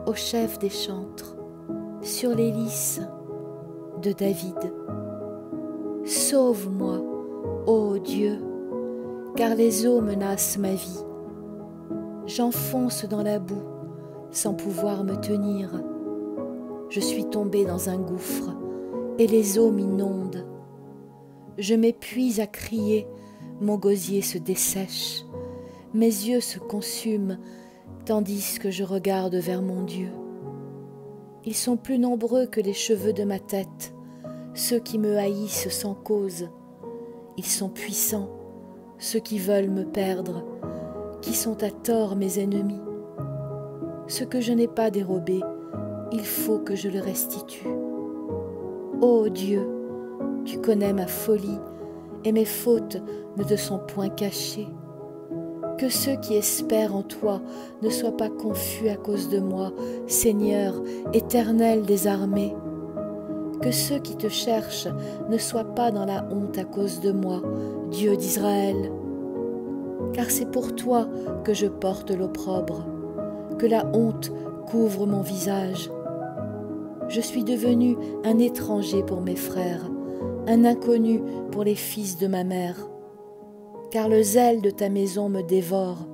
au chef des chantres, sur les lys de David. Sauve-moi, ô Dieu, car les eaux menacent ma vie. J'enfonce dans la boue sans pouvoir me tenir. Je suis tombé dans un gouffre et les eaux m'inondent. Je m'épuise à crier, mon gosier se dessèche, mes yeux se consument tandis que je regarde vers mon Dieu. Ils sont plus nombreux que les cheveux de ma tête, ceux qui me haïssent sans cause. Ils sont puissants, ceux qui veulent me perdre, qui sont à tort mes ennemis. Ce que je n'ai pas dérobé, il faut que je le restitue. Ô Dieu, tu connais ma folie et mes fautes ne te sont point cachées. Que ceux qui espèrent en toi ne soient pas confus à cause de moi, Seigneur, éternel des armées. Que ceux qui te cherchent ne soient pas dans la honte à cause de moi, Dieu d'Israël. Car c'est pour toi que je porte l'opprobre, que la honte couvre mon visage. Je suis devenu un étranger pour mes frères, un inconnu pour les fils de ma mère. Car le zèle de ta maison me dévore,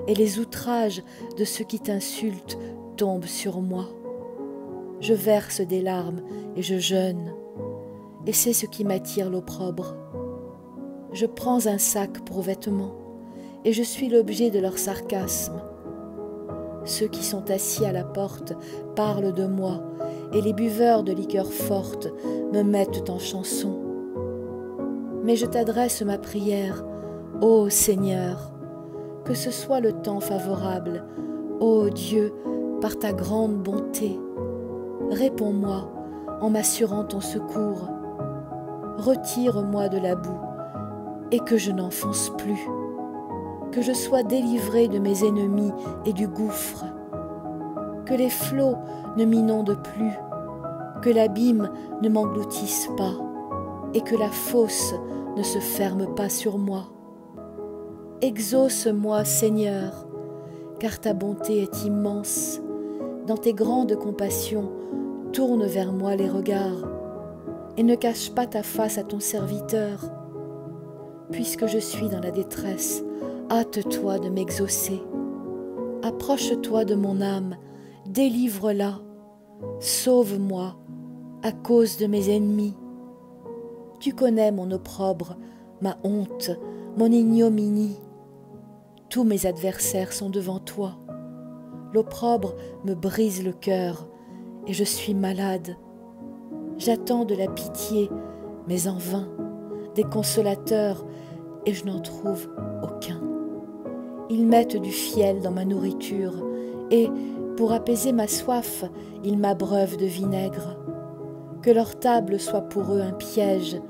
et les outrages de ceux qui t'insultent tombent sur moi. Je verse des larmes et je jeûne, et c'est ce qui m'attire l'opprobre. Je prends un sac pour vêtements, et je suis l'objet de leur sarcasme. Ceux qui sont assis à la porte parlent de moi, et les buveurs de liqueurs fortes me mettent en chanson. Mais je t'adresse ma prière, ô Seigneur, que ce soit le temps favorable, ô Dieu, par ta grande bonté. Réponds-moi en m'assurant ton secours. Retire-moi de la boue et que je n'enfonce plus. Que je sois délivré de mes ennemis et du gouffre. Que les flots ne m'inondent plus, que l'abîme ne m'engloutisse pas et que la fosse ne se ferme pas sur moi. Exauce-moi, Seigneur, car ta bonté est immense. Dans tes grandes compassions, tourne vers moi les regards et ne cache pas ta face à ton serviteur. Puisque je suis dans la détresse, hâte-toi de m'exaucer. Approche-toi de mon âme, délivre-la, sauve-moi à cause de mes ennemis. Tu connais mon opprobre, ma honte, mon ignominie. Tous mes adversaires sont devant toi. L'opprobre me brise le cœur et je suis malade. J'attends de la pitié, mais en vain, des consolateurs et je n'en trouve aucun. Ils mettent du fiel dans ma nourriture et, pour apaiser ma soif, ils m'abreuvent de vinaigre. Que leur table soit pour eux un piège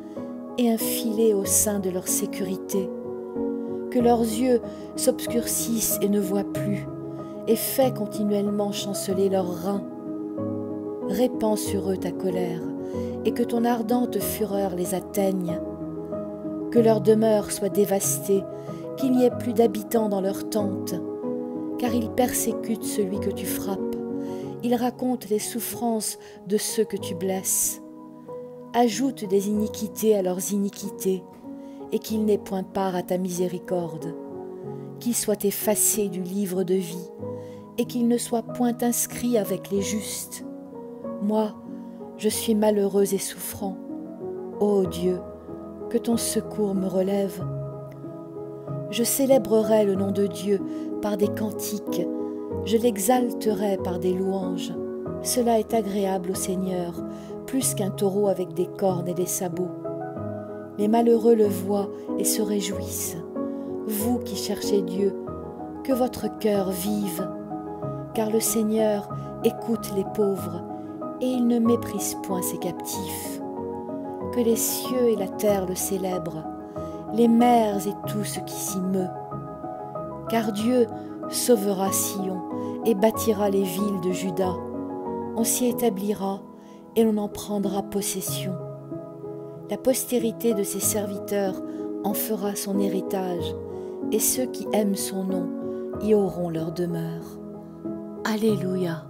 et un filet au sein de leur sécurité. Que leurs yeux s'obscurcissent et ne voient plus, et fais continuellement chanceler leurs reins. Répands sur eux ta colère, et que ton ardente fureur les atteigne. Que leur demeure soit dévastée, qu'il n'y ait plus d'habitants dans leurs tentes, car ils persécutent celui que tu frappes, ils racontent les souffrances de ceux que tu blesses. Ajoute des iniquités à leurs iniquités, et qu'ils n'aient point part à ta miséricorde. Qu'ils soient effacés du livre de vie, et qu'ils ne soient point inscrits avec les justes. Moi, je suis malheureux et souffrant. Ô Dieu, que ton secours me relève. Je célébrerai le nom de Dieu par des cantiques, je l'exalterai par des louanges. Cela est agréable au Seigneur, plus qu'un taureau avec des cornes et des sabots. Les malheureux le voient et se réjouissent. Vous qui cherchez Dieu, que votre cœur vive, car le Seigneur écoute les pauvres et il ne méprise point ses captifs. Que les cieux et la terre le célèbrent, les mers et tout ce qui s'y meut. Car Dieu sauvera Sion et bâtira les villes de Juda. On s'y établira et l'on en prendra possession. La postérité de ses serviteurs en fera son héritage, et ceux qui aiment son nom y auront leur demeure. Alléluia.